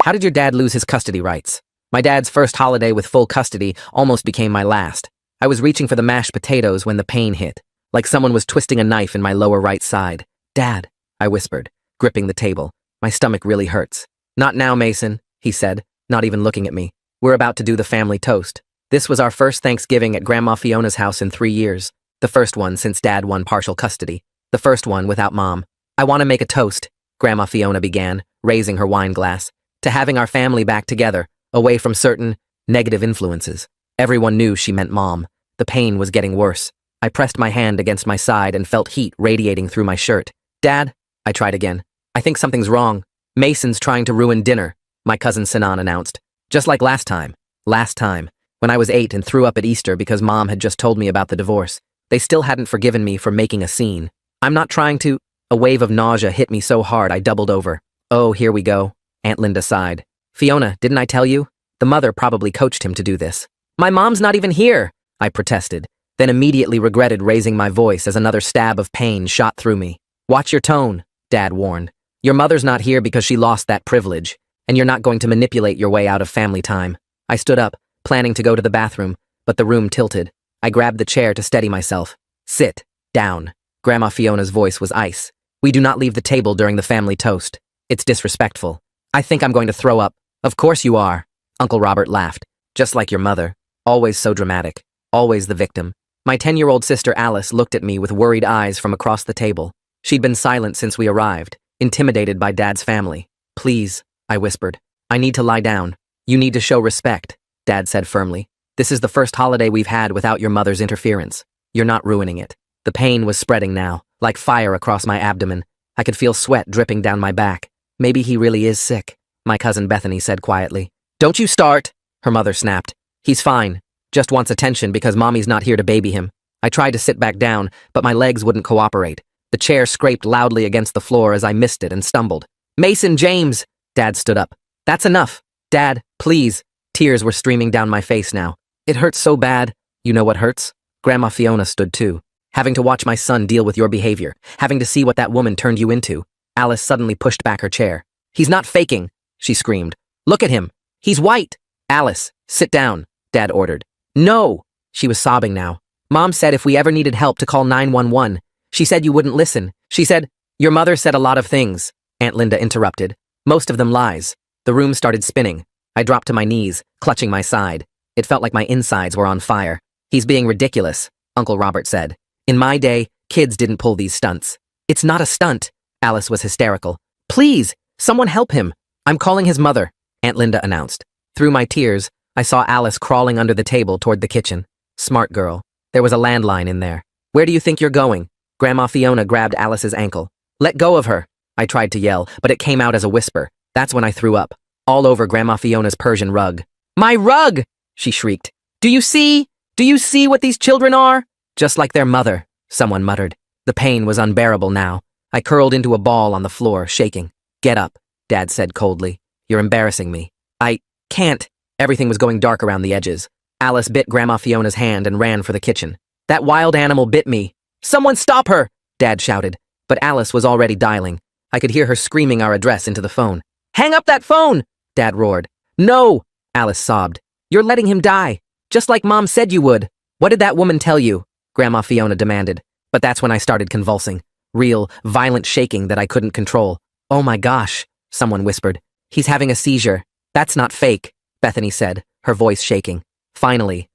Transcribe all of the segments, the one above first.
How did your dad lose his custody rights? My dad's first holiday with full custody almost became my last. I was reaching for the mashed potatoes when the pain hit, like someone was twisting a knife in my lower right side. Dad, I whispered, gripping the table. My stomach really hurts. Not now, Mason, he said, not even looking at me. We're about to do the family toast. This was our first Thanksgiving at Grandma Fiona's house in 3 years. The first one since Dad won partial custody. The first one without Mom. I want to make a toast, Grandma Fiona began, raising her wine glass, to having our family back together, away from certain negative influences. Everyone knew she meant Mom. The pain was getting worse. I pressed my hand against my side and felt heat radiating through my shirt. Dad, I tried again. I think something's wrong. Mason's trying to ruin dinner, my cousin Sinan announced. Just like last time. Last time, when I was 8 and threw up at Easter because Mom had just told me about the divorce. They still hadn't forgiven me for making a scene. I'm not trying to. A wave of nausea hit me so hard I doubled over. Oh, here we go, Aunt Linda sighed. Fiona, didn't I tell you? The mother probably coached him to do this. My mom's not even here, I protested, then immediately regretted raising my voice as another stab of pain shot through me. Watch your tone, Dad warned. Your mother's not here because she lost that privilege, and you're not going to manipulate your way out of family time. I stood up, planning to go to the bathroom, but the room tilted. I grabbed the chair to steady myself. Sit down. Grandma Fiona's voice was ice. We do not leave the table during the family toast. It's disrespectful. I think I'm going to throw up. Of course you are. Uncle Robert laughed. Just like your mother. Always so dramatic. Always the victim. My 10-year-old sister Alice looked at me with worried eyes from across the table. She'd been silent since we arrived, intimidated by Dad's family. Please, I whispered. I need to lie down. You need to show respect, Dad said firmly. This is the first holiday we've had without your mother's interference. You're not ruining it. The pain was spreading now, like fire across my abdomen. I could feel sweat dripping down my back. Maybe he really is sick, my cousin Bethany said quietly. Don't you start, her mother snapped. He's fine. Just wants attention because Mommy's not here to baby him. I tried to sit back down, but my legs wouldn't cooperate. The chair scraped loudly against the floor as I missed it and stumbled. Mason James! Dad stood up. That's enough. Dad, please. Tears were streaming down my face now. It hurts so bad. You know what hurts? Grandma Fiona stood too. Having to watch my son deal with your behavior. Having to see what that woman turned you into. Alice suddenly pushed back her chair. He's not faking, she screamed. Look at him. He's white. Alice, sit down, Dad ordered. No! She was sobbing now. Mom said if we ever needed help to call 911. She said you wouldn't listen. She said, your mother said a lot of things, Aunt Linda interrupted. Most of them lies. The room started spinning. I dropped to my knees, clutching my side. It felt like my insides were on fire. He's being ridiculous, Uncle Robert said. In my day, kids didn't pull these stunts. It's not a stunt. Alice was hysterical. Please, someone help him. I'm calling his mother, Aunt Linda announced. Through my tears, I saw Alice crawling under the table toward the kitchen. Smart girl. There was a landline in there. Where do you think you're going? Grandma Fiona grabbed Alice's ankle. Let go of her. I tried to yell, but it came out as a whisper. That's when I threw up. All over Grandma Fiona's Persian rug. My rug! She shrieked. Do you see? Do you see what these children are? Just like their mother, someone muttered. The pain was unbearable now. I curled into a ball on the floor, shaking. Get up, Dad said coldly. You're embarrassing me. I can't. Everything was going dark around the edges. Alice bit Grandma Fiona's hand and ran for the kitchen. That wild animal bit me. Someone stop her, Dad shouted. But Alice was already dialing. I could hear her screaming our address into the phone. Hang up that phone, Dad roared. No, Alice sobbed. You're letting him die, just like Mom said you would. What did that woman tell you? Grandma Fiona demanded. But that's when I started convulsing. Real, violent shaking that I couldn't control. Oh my gosh, someone whispered. He's having a seizure. That's not fake, Bethany said, her voice shaking. Finally,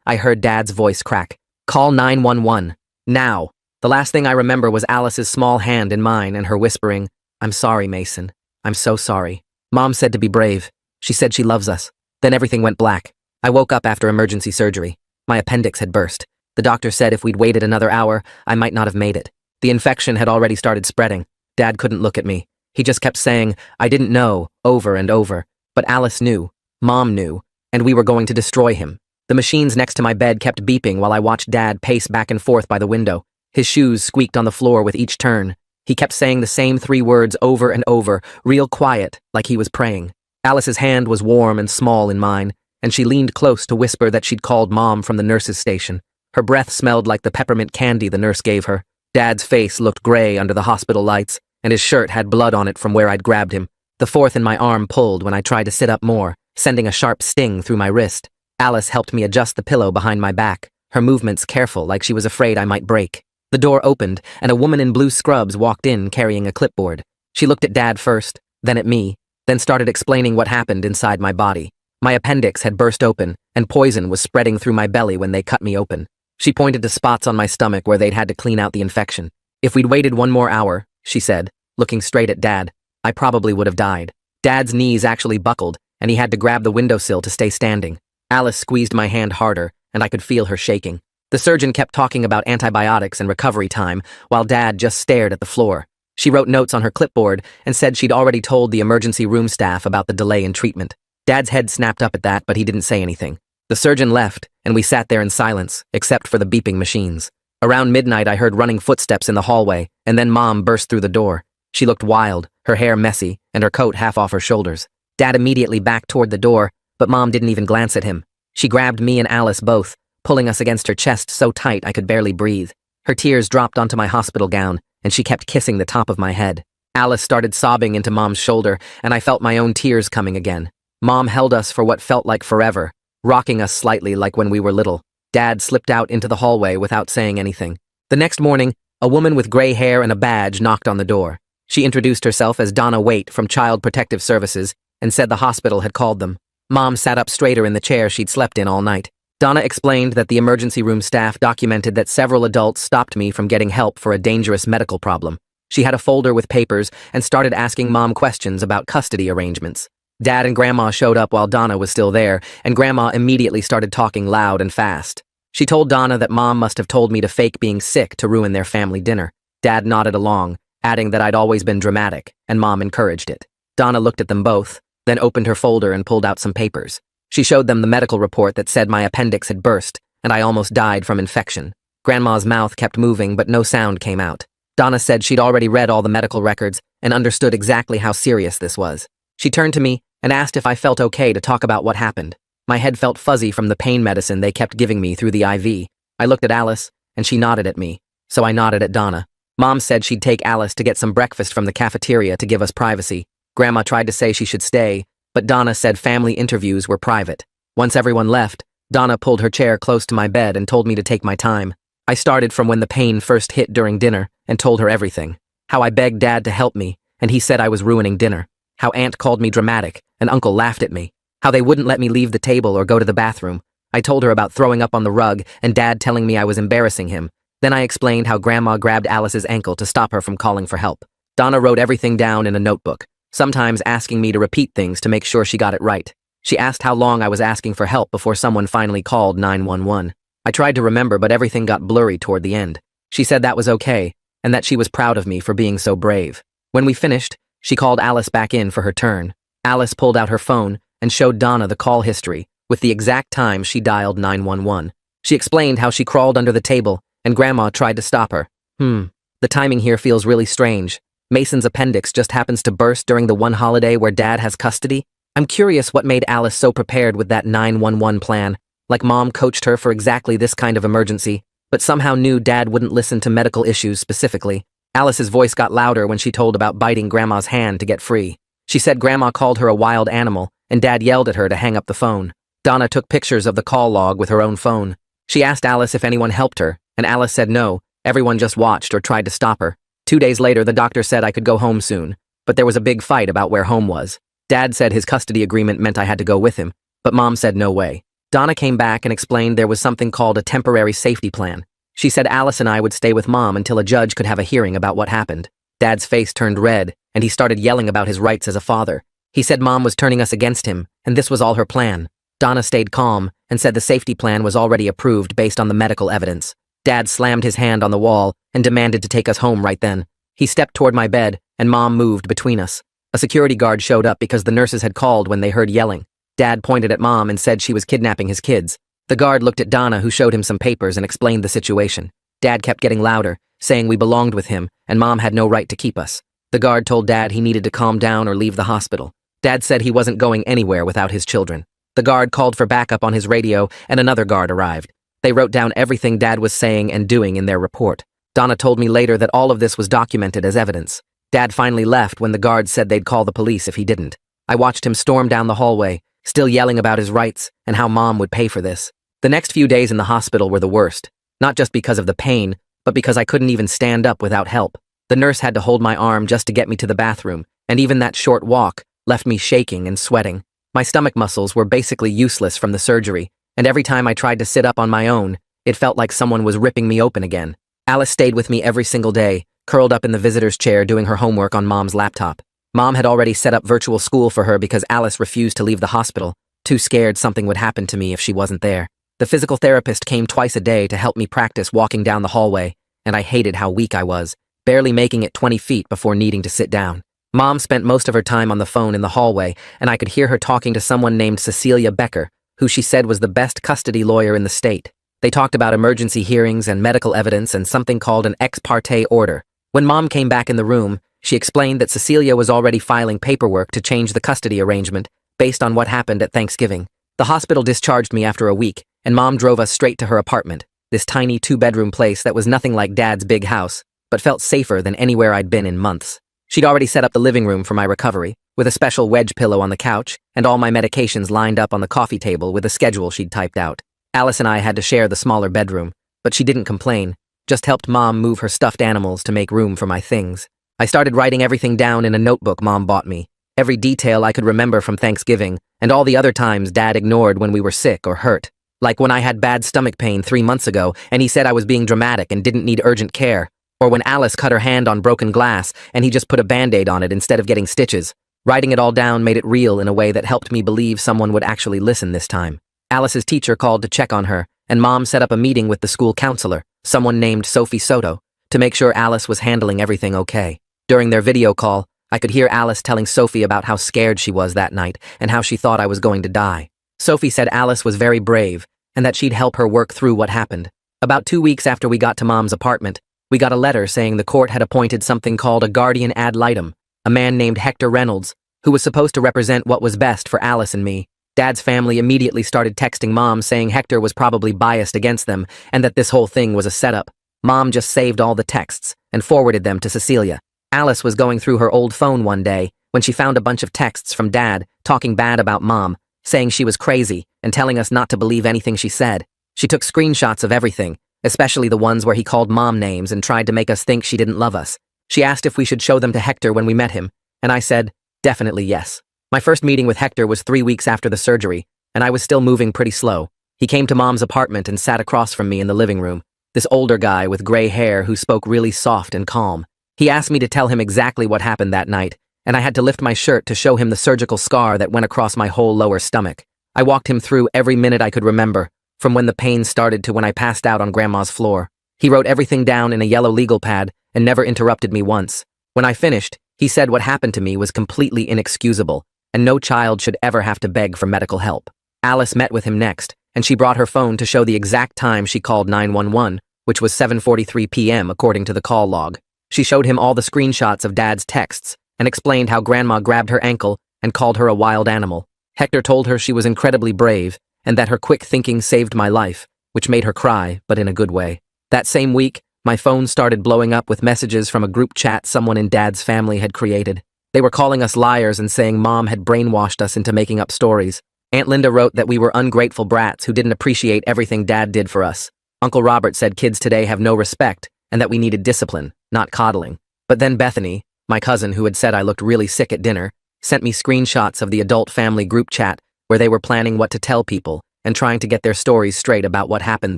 I heard Dad's voice crack. Call 911. Now. The last thing I remember was Alice's small hand in mine and her whispering, I'm sorry, Mason. I'm so sorry. Mom said to be brave. She said she loves us. Then everything went black. I woke up after emergency surgery. My appendix had burst. The doctor said if we'd waited another hour, I might not have made it. The infection had already started spreading. Dad couldn't look at me. He just kept saying, I didn't know, over and over. But Alice knew. Mom knew. And we were going to destroy him. The machines next to my bed kept beeping while I watched Dad pace back and forth by the window. His shoes squeaked on the floor with each turn. He kept saying the same 3 words over and over, real quiet, like he was praying. Alice's hand was warm and small in mine, and she leaned close to whisper that she'd called Mom from the nurse's station. Her breath smelled like the peppermint candy the nurse gave her. Dad's face looked gray under the hospital lights, and his shirt had blood on it from where I'd grabbed him. The fourth in my arm pulled when I tried to sit up more, sending a sharp sting through my wrist. Alice helped me adjust the pillow behind my back, her movements careful like she was afraid I might break. The door opened, and a woman in blue scrubs walked in carrying a clipboard. She looked at Dad first, then at me, then started explaining what happened inside my body. My appendix had burst open, and poison was spreading through my belly when they cut me open. She pointed to spots on my stomach where they'd had to clean out the infection. If we'd waited one more hour, she said, looking straight at Dad, I probably would have died. Dad's knees actually buckled, and he had to grab the windowsill to stay standing. Alice squeezed my hand harder, and I could feel her shaking. The surgeon kept talking about antibiotics and recovery time, while Dad just stared at the floor. She wrote notes on her clipboard and said she'd already told the emergency room staff about the delay in treatment. Dad's head snapped up at that, but he didn't say anything. The surgeon left, and we sat there in silence, except for the beeping machines. Around midnight, I heard running footsteps in the hallway, and then Mom burst through the door. She looked wild, her hair messy, and her coat half off her shoulders. Dad immediately backed toward the door, but Mom didn't even glance at him. She grabbed me and Alice both, pulling us against her chest so tight I could barely breathe. Her tears dropped onto my hospital gown, and she kept kissing the top of my head. Alice started sobbing into Mom's shoulder, and I felt my own tears coming again. Mom held us for what felt like forever, rocking us slightly like when we were little. Dad slipped out into the hallway without saying anything. The next morning, a woman with gray hair and a badge knocked on the door. She introduced herself as Donna Waite from Child Protective Services and said the hospital had called them. Mom sat up straighter in the chair she'd slept in all night. Donna explained that the emergency room staff documented that several adults stopped me from getting help for a dangerous medical problem. She had a folder with papers and started asking Mom questions about custody arrangements. Dad and Grandma showed up while Donna was still there, and Grandma immediately started talking loud and fast. She told Donna that Mom must have told me to fake being sick to ruin their family dinner. Dad nodded along, adding that I'd always been dramatic, and Mom encouraged it. Donna looked at them both, then opened her folder and pulled out some papers. She showed them the medical report that said my appendix had burst, and I almost died from infection. Grandma's mouth kept moving, but no sound came out. Donna said she'd already read all the medical records and understood exactly how serious this was. She turned to me and asked if I felt okay to talk about what happened. My head felt fuzzy from the pain medicine they kept giving me through the IV. I looked at Alice, and she nodded at me, so I nodded at Donna. Mom said she'd take Alice to get some breakfast from the cafeteria to give us privacy. Grandma tried to say she should stay, but Donna said family interviews were private. Once everyone left, Donna pulled her chair close to my bed and told me to take my time. I started from when the pain first hit during dinner and told her everything. How I begged Dad to help me, and he said I was ruining dinner. How Aunt called me dramatic, and Uncle laughed at me. How they wouldn't let me leave the table or go to the bathroom. I told her about throwing up on the rug and Dad telling me I was embarrassing him. Then I explained how Grandma grabbed Alice's ankle to stop her from calling for help. Donna wrote everything down in a notebook, sometimes asking me to repeat things to make sure she got it right. She asked how long I was asking for help before someone finally called 911. I tried to remember, but everything got blurry toward the end. She said that was okay, and that she was proud of me for being so brave. When we finished, she called Alice back in for her turn. Alice pulled out her phone and showed Donna the call history, with the exact time she dialed 911. She explained how she crawled under the table, and Grandma tried to stop her. The timing here feels really strange. Mason's appendix just happens to burst during the one holiday where Dad has custody. I'm curious what made Alice so prepared with that 911 plan, like Mom coached her for exactly this kind of emergency, but somehow knew Dad wouldn't listen to medical issues specifically. Alice's voice got louder when she told about biting Grandma's hand to get free. She said Grandma called her a wild animal, and Dad yelled at her to hang up the phone. Donna took pictures of the call log with her own phone. She asked Alice if anyone helped her, and Alice said no, everyone just watched or tried to stop her. 2 days later, the doctor said I could go home soon, but there was a big fight about where home was. Dad said his custody agreement meant I had to go with him, but Mom said no way. Donna came back and explained there was something called a temporary safety plan. She said Alice and I would stay with Mom until a judge could have a hearing about what happened. Dad's face turned red, and he started yelling about his rights as a father. He said Mom was turning us against him, and this was all her plan. Donna stayed calm and said the safety plan was already approved based on the medical evidence. Dad slammed his hand on the wall and demanded to take us home right then. He stepped toward my bed, and Mom moved between us. A security guard showed up because the nurses had called when they heard yelling. Dad pointed at Mom and said she was kidnapping his kids. The guard looked at Donna, who showed him some papers and explained the situation. Dad kept getting louder, saying we belonged with him, and Mom had no right to keep us. The guard told Dad he needed to calm down or leave the hospital. Dad said he wasn't going anywhere without his children. The guard called for backup on his radio, and another guard arrived. They wrote down everything Dad was saying and doing in their report. Donna told me later that all of this was documented as evidence. Dad finally left when the guards said they'd call the police if he didn't. I watched him storm down the hallway, still yelling about his rights and how Mom would pay for this. The next few days in the hospital were the worst, not just because of the pain, but because I couldn't even stand up without help. The nurse had to hold my arm just to get me to the bathroom, and even that short walk left me shaking and sweating. My stomach muscles were basically useless from the surgery, and every time I tried to sit up on my own, it felt like someone was ripping me open again. Alice stayed with me every single day, curled up in the visitor's chair doing her homework on Mom's laptop. Mom had already set up virtual school for her because Alice refused to leave the hospital, too scared something would happen to me if she wasn't there. The physical therapist came twice a day to help me practice walking down the hallway, and I hated how weak I was, barely making it 20 feet before needing to sit down. Mom spent most of her time on the phone in the hallway, and I could hear her talking to someone named Cecilia Becker, who she said was the best custody lawyer in the state. They talked about emergency hearings and medical evidence and something called an ex parte order. When Mom came back in the room, she explained that Cecilia was already filing paperwork to change the custody arrangement based on what happened at Thanksgiving. The hospital discharged me after a week, and Mom drove us straight to her apartment, this tiny two-bedroom place that was nothing like Dad's big house, but felt safer than anywhere I'd been in months. She'd already set up the living room for my recovery, with a special wedge pillow on the couch and all my medications lined up on the coffee table with a schedule she'd typed out. Alice and I had to share the smaller bedroom, but she didn't complain, just helped Mom move her stuffed animals to make room for my things. I started writing everything down in a notebook Mom bought me, every detail I could remember from Thanksgiving, and all the other times Dad ignored when we were sick or hurt. Like when I had bad stomach pain 3 months ago and he said I was being dramatic and didn't need urgent care, or when Alice cut her hand on broken glass and he just put a Band-Aid on it instead of getting stitches. Writing it all down made it real in a way that helped me believe someone would actually listen this time. Alice's teacher called to check on her, and Mom set up a meeting with the school counselor, someone named Sophie Soto, to make sure Alice was handling everything okay. During their video call, I could hear Alice telling Sophie about how scared she was that night and how she thought I was going to die. Sophie said Alice was very brave and that she'd help her work through what happened. About 2 weeks after we got to Mom's apartment, we got a letter saying the court had appointed something called a guardian ad litem, a man named Hector Reynolds, who was supposed to represent what was best for Alice and me. Dad's family immediately started texting Mom saying Hector was probably biased against them and that this whole thing was a setup. Mom just saved all the texts and forwarded them to Cecilia. Alice was going through her old phone one day when she found a bunch of texts from Dad talking bad about Mom, saying she was crazy and telling us not to believe anything she said. She took screenshots of everything, especially the ones where he called Mom names and tried to make us think she didn't love us. She asked if we should show them to Hector when we met him, and I said, definitely yes. My first meeting with Hector was 3 weeks after the surgery, and I was still moving pretty slow. He came to Mom's apartment and sat across from me in the living room, this older guy with gray hair who spoke really soft and calm. He asked me to tell him exactly what happened that night, and I had to lift my shirt to show him the surgical scar that went across my whole lower stomach. I walked him through every minute I could remember, from when the pain started to when I passed out on Grandma's floor. He wrote everything down in a yellow legal pad and never interrupted me once. When I finished, he said what happened to me was completely inexcusable, and no child should ever have to beg for medical help. Alice met with him next, and she brought her phone to show the exact time she called 911, which was 7:43 p.m. according to the call log. She showed him all the screenshots of Dad's texts and explained how Grandma grabbed her ankle and called her a wild animal. Hector told her she was incredibly brave and that her quick thinking saved my life, which made her cry, but in a good way. That same week, my phone started blowing up with messages from a group chat someone in Dad's family had created. They were calling us liars and saying Mom had brainwashed us into making up stories. Aunt Linda wrote that we were ungrateful brats who didn't appreciate everything Dad did for us. Uncle Robert said kids today have no respect and that we needed discipline, not coddling. But then Bethany, my cousin who had said I looked really sick at dinner, sent me screenshots of the adult family group chat where they were planning what to tell people and trying to get their stories straight about what happened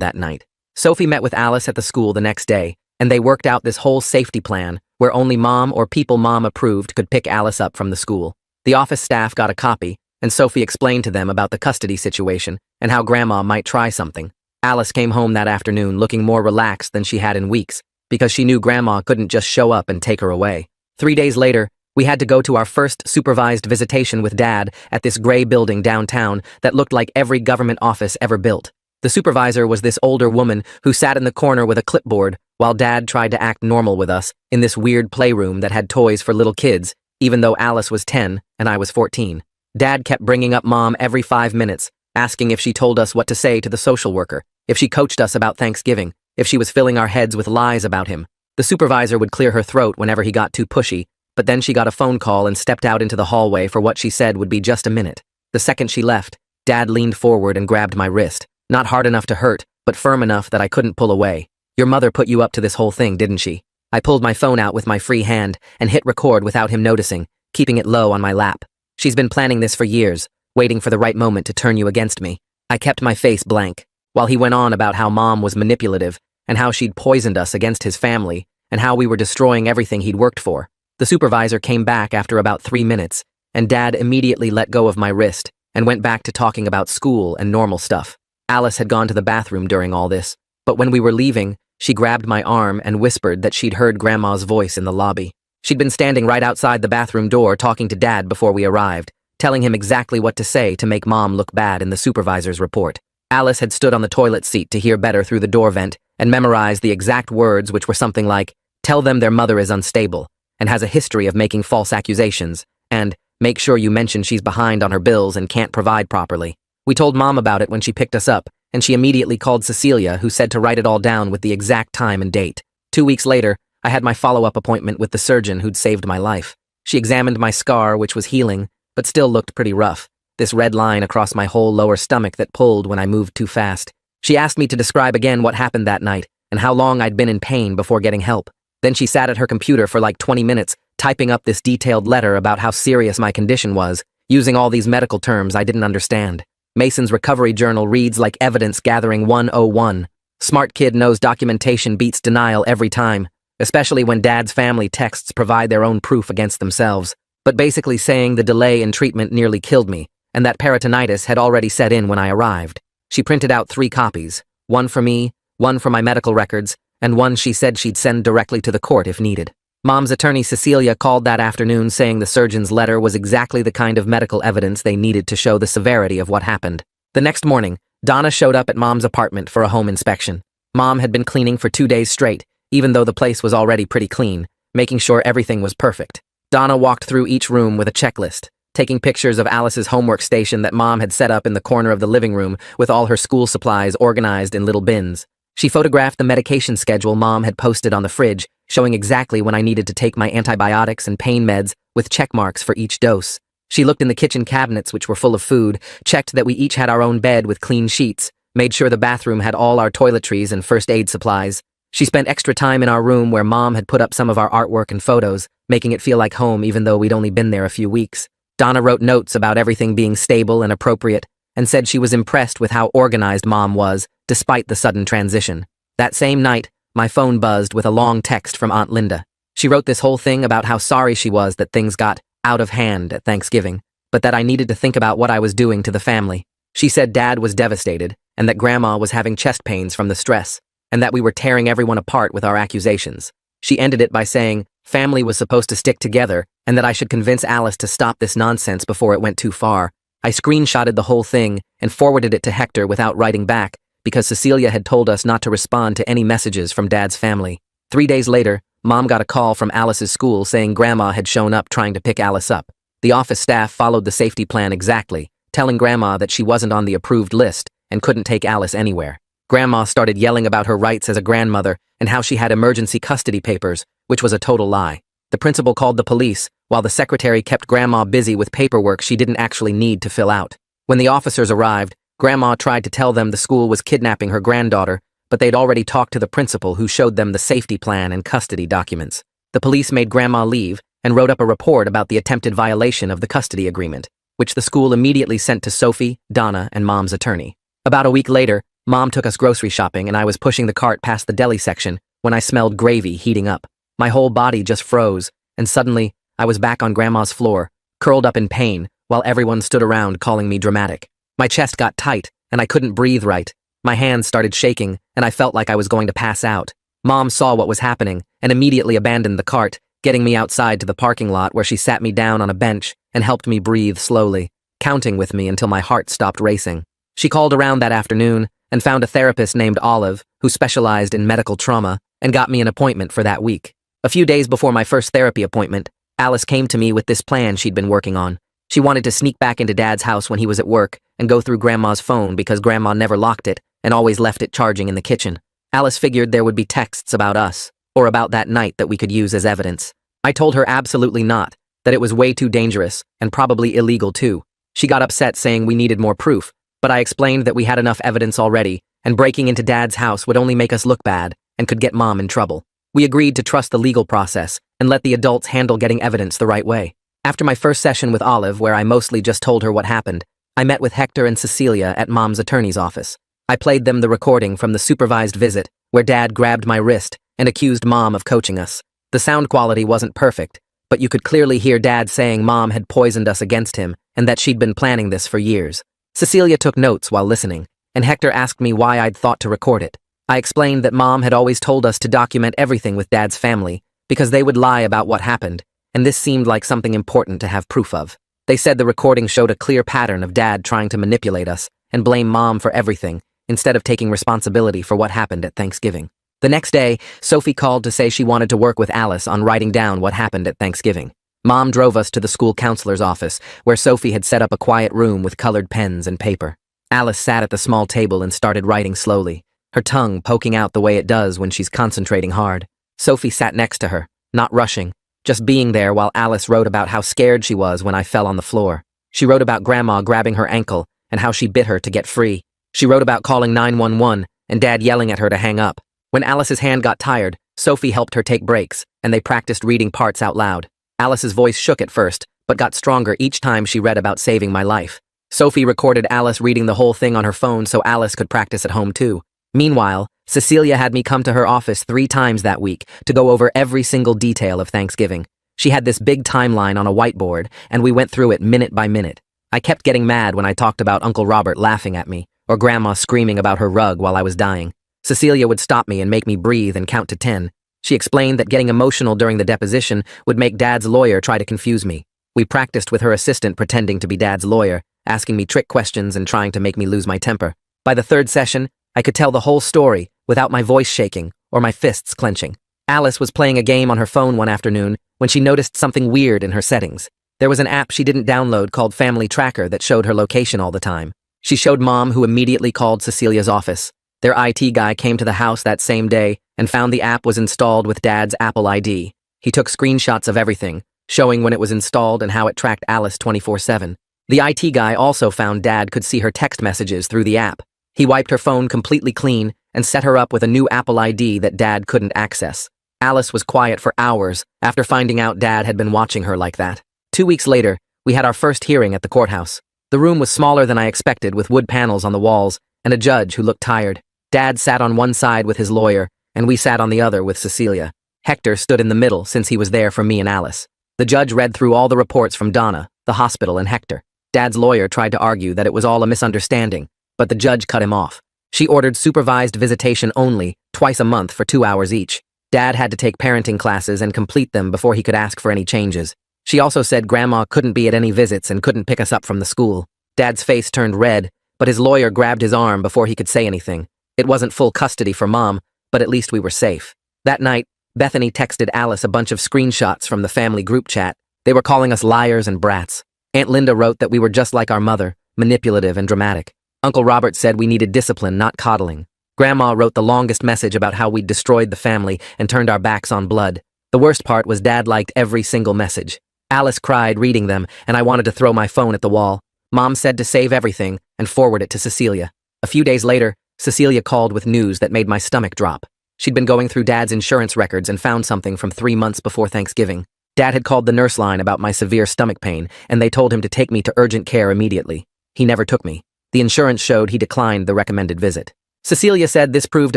that night. Sophie met with Alice at the school the next day, and they worked out this whole safety plan where only Mom or people Mom approved could pick Alice up from the school. The office staff got a copy, and Sophie explained to them about the custody situation and how Grandma might try something. Alice came home that afternoon looking more relaxed than she had in weeks, because she knew Grandma couldn't just show up and take her away. 3 days later, we had to go to our first supervised visitation with Dad at this gray building downtown that looked like every government office ever built. The supervisor was this older woman who sat in the corner with a clipboard while Dad tried to act normal with us in this weird playroom that had toys for little kids, even though Alice was 10 and I was 14. Dad kept bringing up Mom every 5 minutes, asking if she told us what to say to the social worker, if she coached us about Thanksgiving, if she was filling our heads with lies about him. The supervisor would clear her throat whenever he got too pushy, But then she got a phone call and stepped out into the hallway for what she said would be just a minute. The second she left, Dad leaned forward and grabbed my wrist. Not hard enough to hurt, but firm enough that I couldn't pull away. "Your mother put you up to this whole thing, didn't she?" I pulled my phone out with my free hand and hit record without him noticing, keeping it low on my lap. "She's been planning this for years, waiting for the right moment to turn you against me." I kept my face blank, while he went on about how Mom was manipulative and how she'd poisoned us against his family and how we were destroying everything he'd worked for. The supervisor came back after about 3 minutes, and Dad immediately let go of my wrist and went back to talking about school and normal stuff. Alice had gone to the bathroom during all this, but when we were leaving, she grabbed my arm and whispered that she'd heard Grandma's voice in the lobby. She'd been standing right outside the bathroom door talking to Dad before we arrived, telling him exactly what to say to make Mom look bad in the supervisor's report. Alice had stood on the toilet seat to hear better through the door vent and memorized the exact words, which were something like, "Tell them their mother is unstable and has a history of making false accusations," and "Make sure you mention she's behind on her bills and can't provide properly." We told Mom about it when she picked us up, and she immediately called Cecilia, who said to write it all down with the exact time and date. 2 weeks later, I had my follow-up appointment with the surgeon who'd saved my life. She examined my scar, which was healing, but still looked pretty rough. This red line across my whole lower stomach that pulled when I moved too fast. She asked me to describe again what happened that night and how long I'd been in pain before getting help. Then she sat at her computer for like 20 minutes, typing up this detailed letter about how serious my condition was, using all these medical terms I didn't understand. Mason's recovery journal reads like evidence gathering 101. Smart kid knows documentation beats denial every time, especially when Dad's family texts provide their own proof against themselves. But basically saying the delay in treatment nearly killed me, and that peritonitis had already set in when I arrived. She printed out 3 copies, one for me, one for my medical records, and one she said she'd send directly to the court if needed. Mom's attorney Cecilia called that afternoon saying the surgeon's letter was exactly the kind of medical evidence they needed to show the severity of what happened. The next morning, Donna showed up at Mom's apartment for a home inspection. Mom had been cleaning for 2 days straight, even though the place was already pretty clean, making sure everything was perfect. Donna walked through each room with a checklist, taking pictures of Alice's homework station that Mom had set up in the corner of the living room with all her school supplies organized in little bins. She photographed the medication schedule Mom had posted on the fridge, showing exactly when I needed to take my antibiotics and pain meds with check marks for each dose. She looked in the kitchen cabinets, which were full of food, checked that we each had our own bed with clean sheets, made sure the bathroom had all our toiletries and first aid supplies. She spent extra time in our room where Mom had put up some of our artwork and photos, making it feel like home even though we'd only been there a few weeks. Donna wrote notes about everything being stable and appropriate, and said she was impressed with how organized Mom was, despite the sudden transition. That same night, my phone buzzed with a long text from Aunt Linda. She wrote this whole thing about how sorry she was that things got out of hand at Thanksgiving, but that I needed to think about what I was doing to the family. She said Dad was devastated, and that Grandma was having chest pains from the stress, and that we were tearing everyone apart with our accusations. She ended it by saying family was supposed to stick together, and that I should convince Alice to stop this nonsense before it went too far. I screenshotted the whole thing and forwarded it to Hector without writing back, because Cecilia had told us not to respond to any messages from Dad's family. 3 days later, Mom got a call from Alice's school saying Grandma had shown up trying to pick Alice up. The office staff followed the safety plan exactly, telling Grandma that she wasn't on the approved list and couldn't take Alice anywhere. Grandma started yelling about her rights as a grandmother and how she had emergency custody papers, which was a total lie. The principal called the police, while the secretary kept Grandma busy with paperwork she didn't actually need to fill out. When the officers arrived, Grandma tried to tell them the school was kidnapping her granddaughter, but they'd already talked to the principal, who showed them the safety plan and custody documents. The police made Grandma leave and wrote up a report about the attempted violation of the custody agreement, which the school immediately sent to Sophie, Donna, and Mom's attorney. About a week later, Mom took us grocery shopping and I was pushing the cart past the deli section when I smelled gravy heating up. My whole body just froze, and suddenly, I was back on Grandma's floor, curled up in pain, while everyone stood around calling me dramatic. My chest got tight, and I couldn't breathe right. My hands started shaking, and I felt like I was going to pass out. Mom saw what was happening and immediately abandoned the cart, getting me outside to the parking lot where she sat me down on a bench and helped me breathe slowly, counting with me until my heart stopped racing. She called around that afternoon and found a therapist named Olive who specialized in medical trauma and got me an appointment for that week. A few days before my first therapy appointment, Alice came to me with this plan she'd been working on. She wanted to sneak back into Dad's house when he was at work and go through Grandma's phone because Grandma never locked it and always left it charging in the kitchen. Alice figured there would be texts about us, or about that night that we could use as evidence. I told her absolutely not, that it was way too dangerous, and probably illegal too. She got upset saying we needed more proof, but I explained that we had enough evidence already, and breaking into Dad's house would only make us look bad, and could get Mom in trouble. We agreed to trust the legal process, and let the adults handle getting evidence the right way. After my first session with Olive, where I mostly just told her what happened, I met with Hector and Cecilia at Mom's attorney's office. I played them the recording from the supervised visit, where Dad grabbed my wrist and accused Mom of coaching us. The sound quality wasn't perfect, but you could clearly hear Dad saying Mom had poisoned us against him and that she'd been planning this for years. Cecilia took notes while listening, and Hector asked me why I'd thought to record it. I explained that Mom had always told us to document everything with Dad's family because they would lie about what happened, and this seemed like something important to have proof of. They said the recording showed a clear pattern of Dad trying to manipulate us and blame Mom for everything instead of taking responsibility for what happened at Thanksgiving. The next day, Sophie called to say she wanted to work with Alice on writing down what happened at Thanksgiving. Mom drove us to the school counselor's office, where Sophie had set up a quiet room with colored pens and paper. Alice sat at the small table and started writing slowly, her tongue poking out the way it does when she's concentrating hard. Sophie sat next to her, not rushing, just being there while Alice wrote about how scared she was when I fell on the floor. She wrote about Grandma grabbing her ankle and how she bit her to get free. She wrote about calling 911 and Dad yelling at her to hang up. When Alice's hand got tired, Sophie helped her take breaks, and they practiced reading parts out loud. Alice's voice shook at first, but got stronger each time she read about saving my life. Sophie recorded Alice reading the whole thing on her phone so Alice could practice at home too. Meanwhile, Cecilia had me come to her office 3 times that week to go over every single detail of Thanksgiving. She had this big timeline on a whiteboard, and we went through it minute by minute. I kept getting mad when I talked about Uncle Robert laughing at me, or Grandma screaming about her rug while I was dying. Cecilia would stop me and make me breathe and count to 10. She explained that getting emotional during the deposition would make Dad's lawyer try to confuse me. We practiced with her assistant pretending to be Dad's lawyer, asking me trick questions and trying to make me lose my temper. By the 3rd session, I could tell the whole story without my voice shaking or my fists clenching. Alice was playing a game on her phone one afternoon when she noticed something weird in her settings. There was an app she didn't download called Family Tracker that showed her location all the time. She showed Mom, who immediately called Cecilia's office. Their IT guy came to the house that same day and found the app was installed with Dad's Apple ID. He took screenshots of everything, showing when it was installed and how it tracked Alice 24/7. The IT guy also found Dad could see her text messages through the app. He wiped her phone completely clean and set her up with a new Apple ID that Dad couldn't access. Alice was quiet for hours after finding out Dad had been watching her like that. 2 weeks later, we had our first hearing at the courthouse. The room was smaller than I expected, with wood panels on the walls and a judge who looked tired. Dad sat on one side with his lawyer, and we sat on the other with Cecilia. Hector stood in the middle since he was there for me and Alice. The judge read through all the reports from Donna, the hospital, and Hector. Dad's lawyer tried to argue that it was all a misunderstanding, but the judge cut him off. She ordered supervised visitation only, twice a month for 2 hours each. Dad had to take parenting classes and complete them before he could ask for any changes. She also said Grandma couldn't be at any visits and couldn't pick us up from the school. Dad's face turned red, but his lawyer grabbed his arm before he could say anything. It wasn't full custody for Mom, but at least we were safe. That night, Bethany texted Alice a bunch of screenshots from the family group chat. They were calling us liars and brats. Aunt Linda wrote that we were just like our mother, manipulative and dramatic. Uncle Robert said we needed discipline, not coddling. Grandma wrote the longest message about how we'd destroyed the family and turned our backs on blood. The worst part was Dad liked every single message. Alice cried reading them, and I wanted to throw my phone at the wall. Mom said to save everything and forward it to Cecilia. A few days later, Cecilia called with news that made my stomach drop. She'd been going through Dad's insurance records and found something from 3 months before Thanksgiving. Dad had called the nurse line about my severe stomach pain, and they told him to take me to urgent care immediately. He never took me. The insurance showed he declined the recommended visit. Cecilia said this proved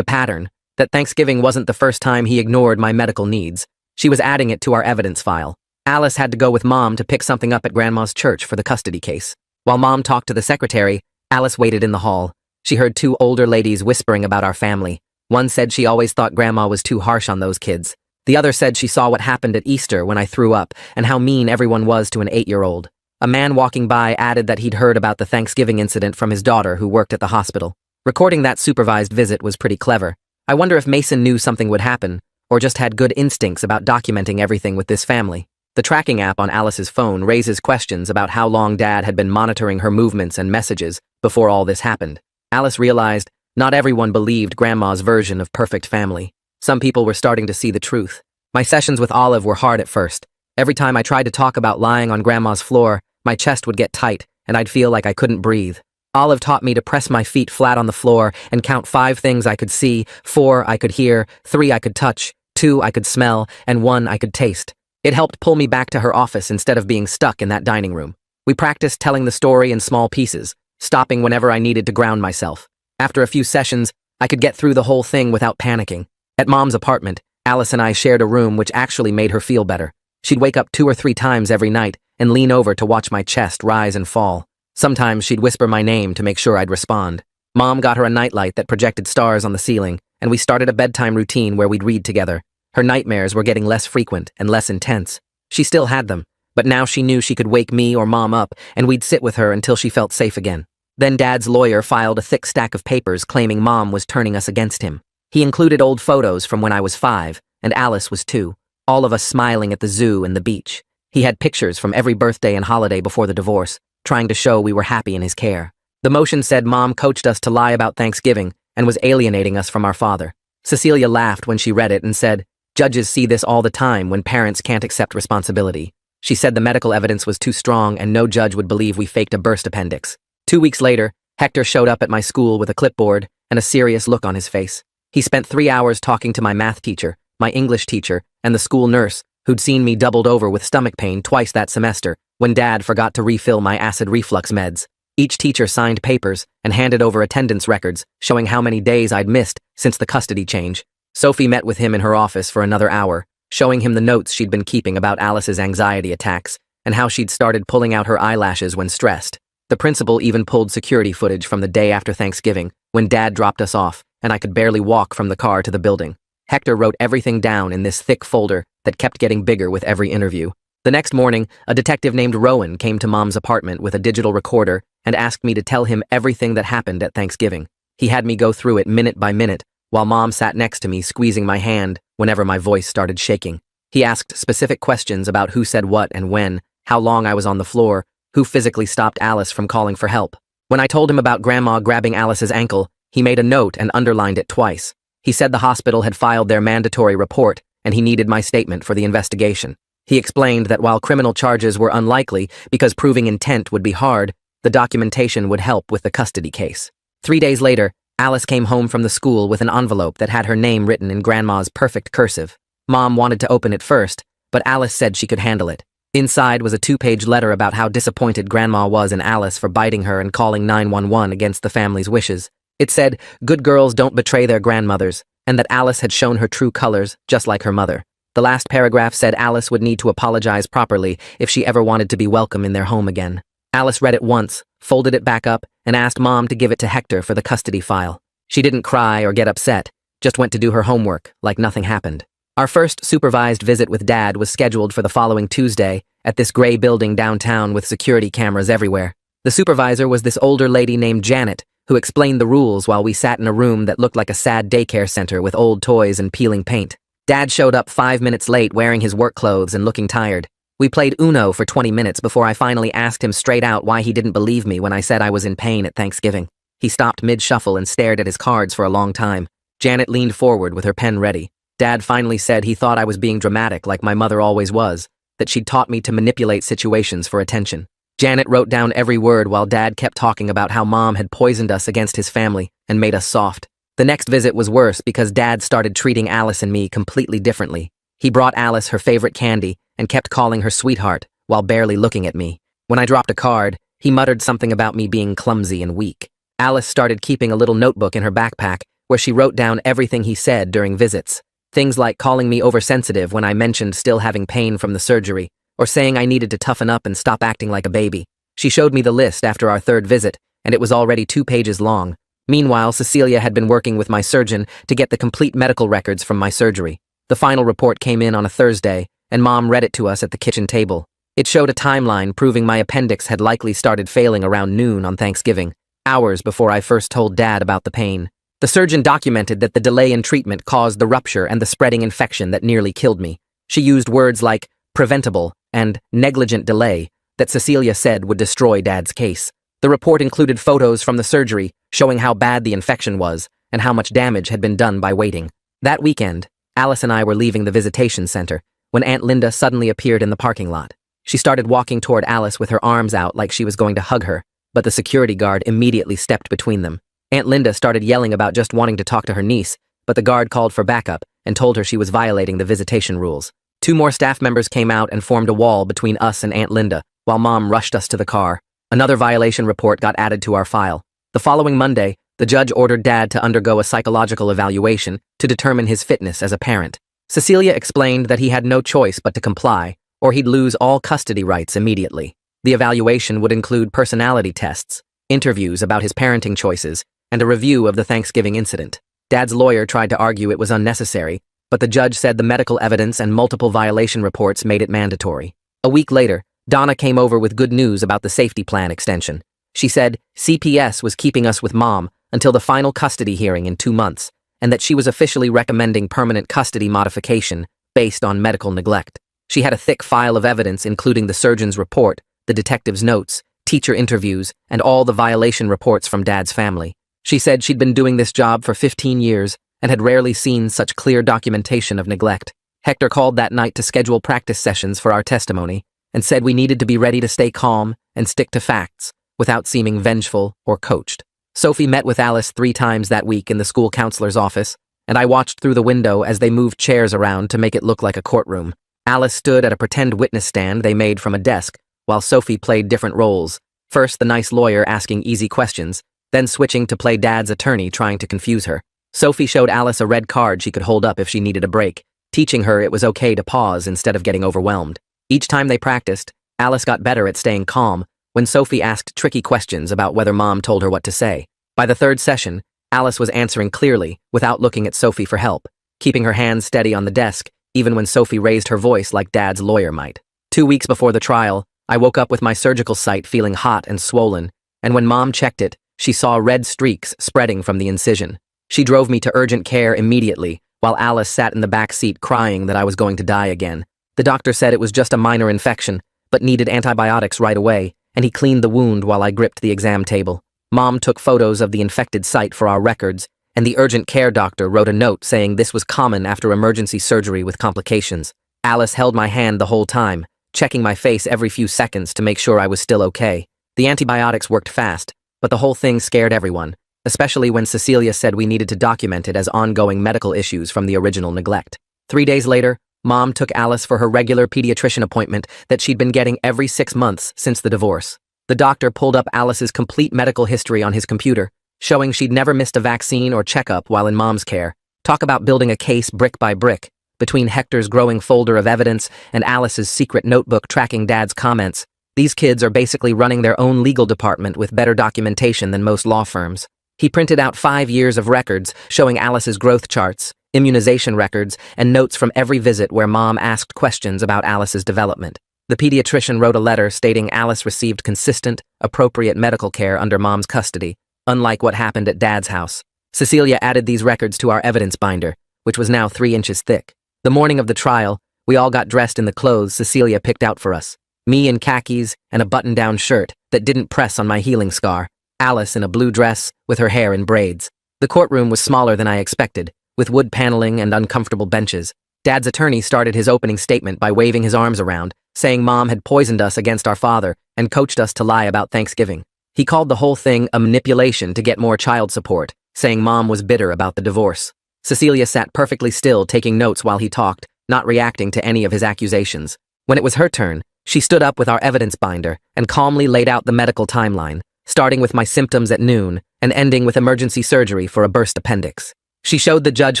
a pattern, that Thanksgiving wasn't the first time he ignored my medical needs. She was adding it to our evidence file. Alice had to go with Mom to pick something up at Grandma's church for the custody case. While Mom talked to the secretary, Alice waited in the hall. She heard 2 older ladies whispering about our family. One said she always thought Grandma was too harsh on those kids. The other said she saw what happened at Easter when I threw up and how mean everyone was to an 8-year-old. A man walking by added that he'd heard about the Thanksgiving incident from his daughter who worked at the hospital. Recording that supervised visit was pretty clever. I wonder if Mason knew something would happen, or just had good instincts about documenting everything with this family. The tracking app on Alice's phone raises questions about how long Dad had been monitoring her movements and messages before all this happened. Alice realized not everyone believed Grandma's version of perfect family. Some people were starting to see the truth. My sessions with Olive were hard at first. Every time I tried to talk about lying on Grandma's floor, my chest would get tight, and I'd feel like I couldn't breathe. Olive taught me to press my feet flat on the floor and count 5 things I could see, 4 I could hear, 3 I could touch, 2 I could smell, and 1 I could taste. It helped pull me back to her office instead of being stuck in that dining room. We practiced telling the story in small pieces, stopping whenever I needed to ground myself. After a few sessions, I could get through the whole thing without panicking. At Mom's apartment, Alice and I shared a room which actually made her feel better. She'd wake up 2 or 3 times every night and lean over to watch my chest rise and fall. Sometimes she'd whisper my name to make sure I'd respond. Mom got her a nightlight that projected stars on the ceiling, and we started a bedtime routine where we'd read together. Her nightmares were getting less frequent and less intense. She still had them, but now she knew she could wake me or Mom up, and we'd sit with her until she felt safe again. Then Dad's lawyer filed a thick stack of papers claiming Mom was turning us against him. He included old photos from when I was 5, and Alice was 2, all of us smiling at the zoo and the beach. He had pictures from every birthday and holiday before the divorce, trying to show we were happy in his care. The motion said Mom coached us to lie about Thanksgiving and was alienating us from our father. Cecilia laughed when she read it and said, "Judges see this all the time when parents can't accept responsibility." She said the medical evidence was too strong and no judge would believe we faked a burst appendix. 2 weeks later, Hector showed up at my school with a clipboard and a serious look on his face. He spent 3 hours talking to my math teacher, my English teacher, and the school nurse, who'd seen me doubled over with stomach pain twice that semester when Dad forgot to refill my acid reflux meds. Each teacher signed papers and handed over attendance records showing how many days I'd missed since the custody change. Sophie met with him in her office for another hour, showing him the notes she'd been keeping about Alice's anxiety attacks and how she'd started pulling out her eyelashes when stressed. The principal even pulled security footage from the day after Thanksgiving when Dad dropped us off and I could barely walk from the car to the building. Hector wrote everything down in this thick folder that kept getting bigger with every interview. The next morning, a detective named Rowan came to Mom's apartment with a digital recorder and asked me to tell him everything that happened at Thanksgiving. He had me go through it minute by minute, while Mom sat next to me squeezing my hand whenever my voice started shaking. He asked specific questions about who said what and when, how long I was on the floor, who physically stopped Alice from calling for help. When I told him about Grandma grabbing Alice's ankle, he made a note and underlined it twice. He said the hospital had filed their mandatory report and he needed my statement for the investigation. He explained that while criminal charges were unlikely because proving intent would be hard, the documentation would help with the custody case. 3 days later, Alice came home from the school with an envelope that had her name written in Grandma's perfect cursive. Mom wanted to open it first, but Alice said she could handle it. Inside was a 2-page letter about how disappointed Grandma was in Alice for biting her and calling 911 against the family's wishes. It said, good girls don't betray their grandmothers, and that Alice had shown her true colors, just like her mother. The last paragraph said Alice would need to apologize properly if she ever wanted to be welcome in their home again. Alice read it once, folded it back up, and asked Mom to give it to Hector for the custody file. She didn't cry or get upset, just went to do her homework, like nothing happened. Our first supervised visit with Dad was scheduled for the following Tuesday at this gray building downtown with security cameras everywhere. The supervisor was this older lady named Janet, who explained the rules while we sat in a room that looked like a sad daycare center with old toys and peeling paint. Dad showed up 5 minutes late wearing his work clothes and looking tired. We played Uno for 20 minutes before I finally asked him straight out why he didn't believe me when I said I was in pain at Thanksgiving. He stopped mid-shuffle and stared at his cards for a long time. Janet leaned forward with her pen ready. Dad finally said he thought I was being dramatic like my mother always was, that she'd taught me to manipulate situations for attention. Janet wrote down every word while Dad kept talking about how Mom had poisoned us against his family and made us soft. The next visit was worse because Dad started treating Alice and me completely differently. He brought Alice her favorite candy and kept calling her sweetheart while barely looking at me. When I dropped a card, he muttered something about me being clumsy and weak. Alice started keeping a little notebook in her backpack where she wrote down everything he said during visits. Things like calling me oversensitive when I mentioned still having pain from the surgery, or saying I needed to toughen up and stop acting like a baby. She showed me the list after our third visit, and it was already 2 pages long. Meanwhile, Cecilia had been working with my surgeon to get the complete medical records from my surgery. The final report came in on a Thursday, and Mom read it to us at the kitchen table. It showed a timeline proving my appendix had likely started failing around noon on Thanksgiving, hours before I first told Dad about the pain. The surgeon documented that the delay in treatment caused the rupture and the spreading infection that nearly killed me. She used words like preventable and negligent delay that Cecilia said would destroy Dad's case. The report included photos from the surgery showing how bad the infection was and how much damage had been done by waiting. That weekend, Alice and I were leaving the visitation center when Aunt Linda suddenly appeared in the parking lot. She started walking toward Alice with her arms out like she was going to hug her, but the security guard immediately stepped between them. Aunt Linda started yelling about just wanting to talk to her niece, but the guard called for backup and told her she was violating the visitation rules. 2 more staff members came out and formed a wall between us and Aunt Linda, while Mom rushed us to the car. Another violation report got added to our file. The following Monday, the judge ordered Dad to undergo a psychological evaluation to determine his fitness as a parent. Cecilia explained that he had no choice but to comply, or he'd lose all custody rights immediately. The evaluation would include personality tests, interviews about his parenting choices, and a review of the Thanksgiving incident. Dad's lawyer tried to argue it was unnecessary, but the judge said the medical evidence and multiple violation reports made it mandatory. A week later, Donna came over with good news about the safety plan extension. She said CPS was keeping us with Mom until the final custody hearing in 2 months, and that she was officially recommending permanent custody modification based on medical neglect. She had a thick file of evidence including the surgeon's report, the detective's notes, teacher interviews, and all the violation reports from Dad's family. She said she'd been doing this job for 15 years and had rarely seen such clear documentation of neglect. Hector called that night to schedule practice sessions for our testimony and said we needed to be ready to stay calm and stick to facts without seeming vengeful or coached. Sophie met with Alice 3 times that week in the school counselor's office, and I watched through the window as they moved chairs around to make it look like a courtroom. Alice stood at a pretend witness stand they made from a desk, while Sophie played different roles. First, the nice lawyer asking easy questions, then switching to play Dad's attorney trying to confuse her. Sophie showed Alice a red card she could hold up if she needed a break, teaching her it was okay to pause instead of getting overwhelmed. Each time they practiced, Alice got better at staying calm when Sophie asked tricky questions about whether Mom told her what to say. By the 3rd session, Alice was answering clearly without looking at Sophie for help, keeping her hands steady on the desk even when Sophie raised her voice like Dad's lawyer might. 2 weeks before the trial, I woke up with my surgical site feeling hot and swollen, and when Mom checked it, she saw red streaks spreading from the incision. She drove me to urgent care immediately, while Alice sat in the back seat crying that I was going to die again. The doctor said it was just a minor infection, but needed antibiotics right away, and he cleaned the wound while I gripped the exam table. Mom took photos of the infected site for our records, and the urgent care doctor wrote a note saying this was common after emergency surgery with complications. Alice held my hand the whole time, checking my face every few seconds to make sure I was still okay. The antibiotics worked fast, but the whole thing scared everyone, especially when Cecilia said we needed to document it as ongoing medical issues from the original neglect. 3 days later, Mom took Alice for her regular pediatrician appointment that she'd been getting every 6 months since the divorce. The doctor pulled up Alice's complete medical history on his computer, showing she'd never missed a vaccine or checkup while in Mom's care. Talk about building a case brick by brick. Between Hector's growing folder of evidence and Alice's secret notebook tracking Dad's comments, these kids are basically running their own legal department with better documentation than most law firms. He printed out 5 years of records showing Alice's growth charts, immunization records, and notes from every visit where Mom asked questions about Alice's development. The pediatrician wrote a letter stating Alice received consistent, appropriate medical care under Mom's custody, unlike what happened at Dad's house. Cecilia added these records to our evidence binder, which was now 3 inches thick. The morning of the trial, we all got dressed in the clothes Cecilia picked out for us. Me in khakis and a button-down shirt that didn't press on my healing scar. Alice in a blue dress with her hair in braids. The courtroom was smaller than I expected, with wood paneling and uncomfortable benches. Dad's attorney started his opening statement by waving his arms around, saying Mom had poisoned us against our father and coached us to lie about Thanksgiving. He called the whole thing a manipulation to get more child support, saying Mom was bitter about the divorce. Cecilia sat perfectly still, taking notes while he talked, not reacting to any of his accusations. When it was her turn, she stood up with our evidence binder and calmly laid out the medical timeline, starting with my symptoms at noon and ending with emergency surgery for a burst appendix. She showed the judge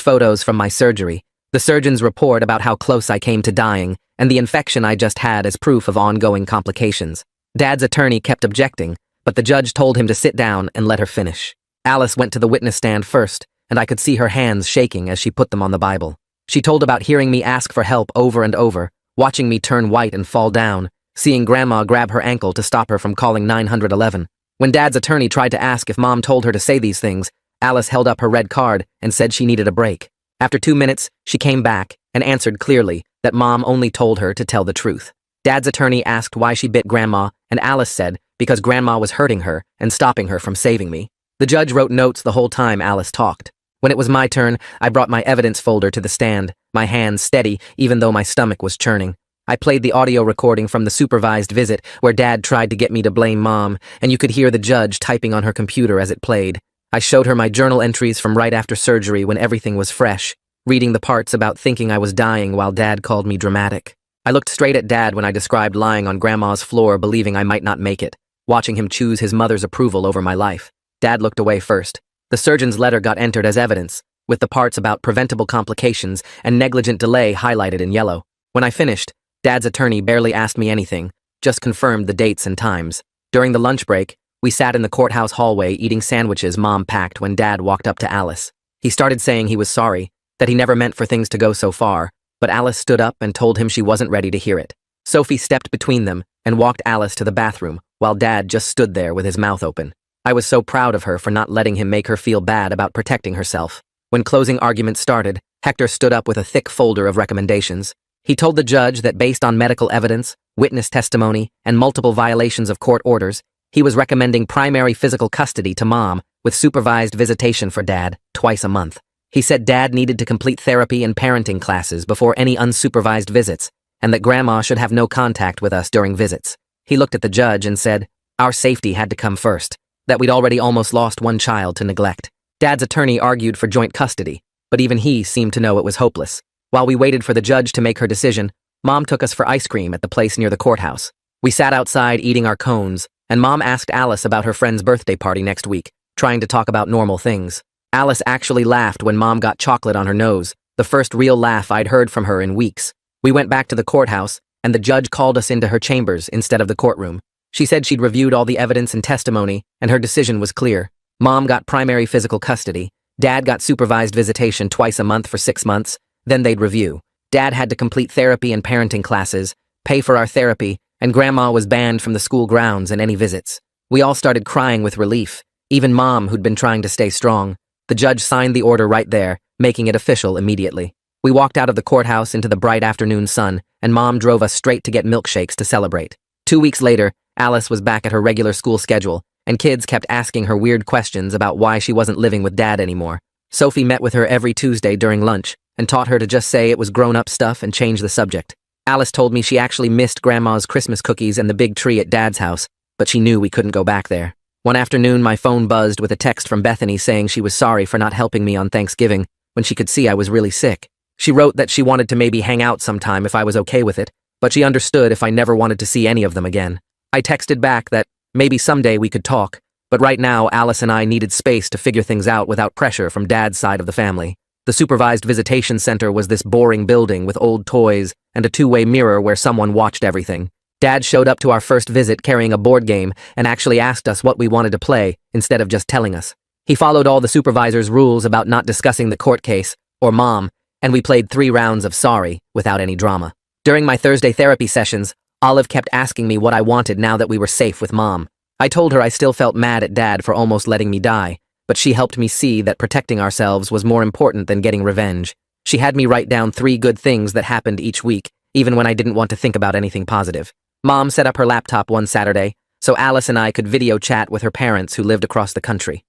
photos from my surgery, the surgeon's report about how close I came to dying, and the infection I just had as proof of ongoing complications. Dad's attorney kept objecting, but the judge told him to sit down and let her finish. Alice went to the witness stand first, and I could see her hands shaking as she put them on the Bible. She told about hearing me ask for help over and over, watching me turn white and fall down, seeing Grandma grab her ankle to stop her from calling 911. When Dad's attorney tried to ask if Mom told her to say these things, Alice held up her red card and said she needed a break. After 2 minutes, she came back and answered clearly that Mom only told her to tell the truth. Dad's attorney asked why she bit Grandma, and Alice said because Grandma was hurting her and stopping her from saving me. The judge wrote notes the whole time Alice talked. When it was my turn, I brought my evidence folder to the stand, my hands steady even though my stomach was churning. I played the audio recording from the supervised visit where Dad tried to get me to blame Mom, and you could hear the judge typing on her computer as it played. I showed her my journal entries from right after surgery when everything was fresh, reading the parts about thinking I was dying while Dad called me dramatic. I looked straight at Dad when I described lying on Grandma's floor believing I might not make it, watching him choose his mother's approval over my life. Dad looked away first. The surgeon's letter got entered as evidence, with the parts about preventable complications and negligent delay highlighted in yellow. When I finished, Dad's attorney barely asked me anything, just confirmed the dates and times. During the lunch break, we sat in the courthouse hallway eating sandwiches Mom packed when Dad walked up to Alice. He started saying he was sorry, that he never meant for things to go so far, but Alice stood up and told him she wasn't ready to hear it. Sophie stepped between them and walked Alice to the bathroom, while Dad just stood there with his mouth open. I was so proud of her for not letting him make her feel bad about protecting herself. When closing arguments started, Hector stood up with a thick folder of recommendations. He told the judge that based on medical evidence, witness testimony, and multiple violations of court orders, he was recommending primary physical custody to Mom with supervised visitation for Dad twice a month. He said Dad needed to complete therapy and parenting classes before any unsupervised visits, and that Grandma should have no contact with us during visits. He looked at the judge and said, our safety had to come first, that we'd already almost lost one child to neglect. Dad's attorney argued for joint custody, but even he seemed to know it was hopeless. While we waited for the judge to make her decision, Mom took us for ice cream at the place near the courthouse. We sat outside eating our cones, and Mom asked Alice about her friend's birthday party next week, trying to talk about normal things. Alice actually laughed when Mom got chocolate on her nose, the first real laugh I'd heard from her in weeks. We went back to the courthouse, and the judge called us into her chambers instead of the courtroom. She said she'd reviewed all the evidence and testimony, and her decision was clear. Mom got primary physical custody, Dad got supervised visitation twice a month for 6 months, then they'd review. Dad had to complete therapy and parenting classes, pay for our therapy, and Grandma was banned from the school grounds and any visits. We all started crying with relief, even Mom, who'd been trying to stay strong. The judge signed the order right there, making it official immediately. We walked out of the courthouse into the bright afternoon sun, and Mom drove us straight to get milkshakes to celebrate. 2 weeks later, Alice was back at her regular school schedule, and kids kept asking her weird questions about why she wasn't living with Dad anymore. Sophie met with her every Tuesday during lunch, and taught her to just say it was grown-up stuff and change the subject. Alice told me she actually missed Grandma's Christmas cookies and the big tree at Dad's house, but she knew we couldn't go back there. One afternoon, my phone buzzed with a text from Bethany saying she was sorry for not helping me on Thanksgiving when she could see I was really sick. She wrote that she wanted to maybe hang out sometime if I was okay with it, but she understood if I never wanted to see any of them again. I texted back that maybe someday we could talk, but right now Alice and I needed space to figure things out without pressure from Dad's side of the family. The supervised visitation center was this boring building with old toys and a two-way mirror where someone watched everything. Dad showed up to our first visit carrying a board game and actually asked us what we wanted to play instead of just telling us. He followed all the supervisor's rules about not discussing the court case, or Mom, and we played 3 rounds of sorry without any drama. During my Thursday therapy sessions, Olive kept asking me what I wanted now that we were safe with Mom. I told her I still felt mad at Dad for almost letting me die, but she helped me see that protecting ourselves was more important than getting revenge. She had me write down 3 good things that happened each week, even when I didn't want to think about anything positive. Mom set up her laptop one Saturday, so Alice and I could video chat with her parents who lived across the country.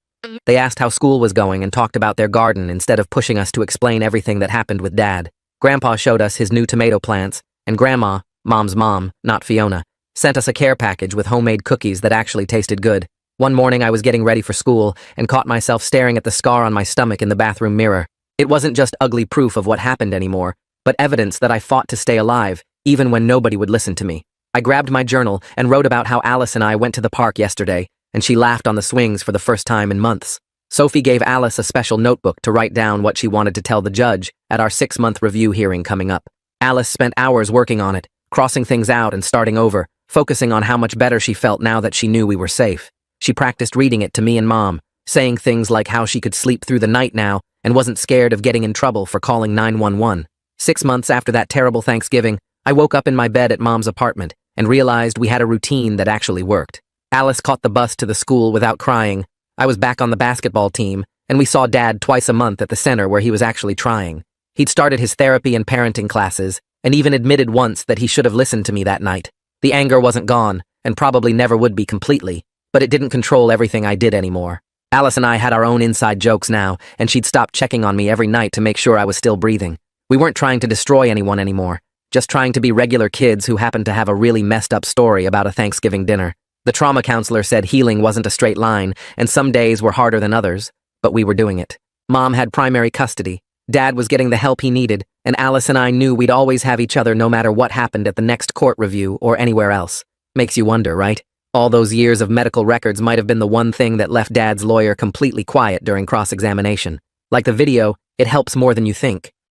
They asked how school was going and talked about their garden instead of pushing us to explain everything that happened with Dad. Grandpa showed us his new tomato plants, and Grandma, Mom's mom, not Fiona, sent us a care package with homemade cookies that actually tasted good. One morning I was getting ready for school and caught myself staring at the scar on my stomach in the bathroom mirror. It wasn't just ugly proof of what happened anymore, but evidence that I fought to stay alive, even when nobody would listen to me. I grabbed my journal and wrote about how Alice and I went to the park yesterday, and she laughed on the swings for the first time in months. Sophie gave Alice a special notebook to write down what she wanted to tell the judge at our 6-month review hearing coming up. Alice spent hours working on it, crossing things out and starting over, focusing on how much better she felt now that she knew we were safe. She practiced reading it to me and Mom, saying things like how she could sleep through the night now and wasn't scared of getting in trouble for calling 911. 6 months after that terrible Thanksgiving, I woke up in my bed at Mom's apartment and realized we had a routine that actually worked. Alice caught the bus to the school without crying. I was back on the basketball team, and we saw Dad twice a month at the center where he was actually trying. He'd started his therapy and parenting classes, and even admitted once that he should have listened to me that night. The anger wasn't gone, and probably never would be completely, but it didn't control everything I did anymore. Alice and I had our own inside jokes now, and she'd stop checking on me every night to make sure I was still breathing. We weren't trying to destroy anyone anymore, just trying to be regular kids who happened to have a really messed up story about a Thanksgiving dinner. The trauma counselor said healing wasn't a straight line, and some days were harder than others, but we were doing it. Mom had primary custody. Dad was getting the help he needed, and Alice and I knew we'd always have each other no matter what happened at the next court review or anywhere else. Makes you wonder, right? All those years of medical records might have been the one thing that left Dad's lawyer completely quiet during cross-examination. Like the video, it helps more than you think.